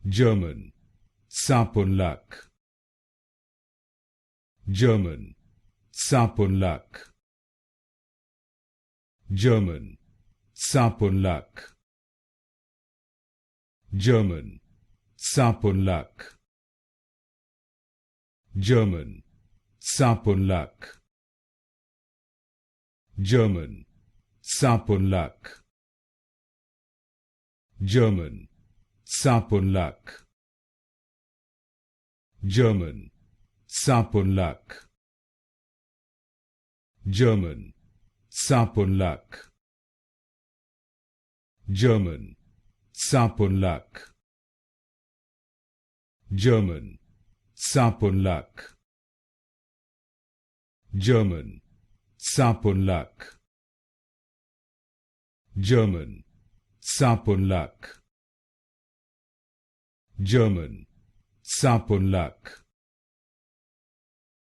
German, Zaponlack. German, Zaponlack. German, Zaponlack. German, Zaponlack. German, Zaponlack. German, Zaponlack. German, Zaponlack. German, Zaponlack. German, Zaponlack. German, Zaponlack. German, Zaponlack. German, Zaponlack. German, Zaponlack. German, Zaponlack.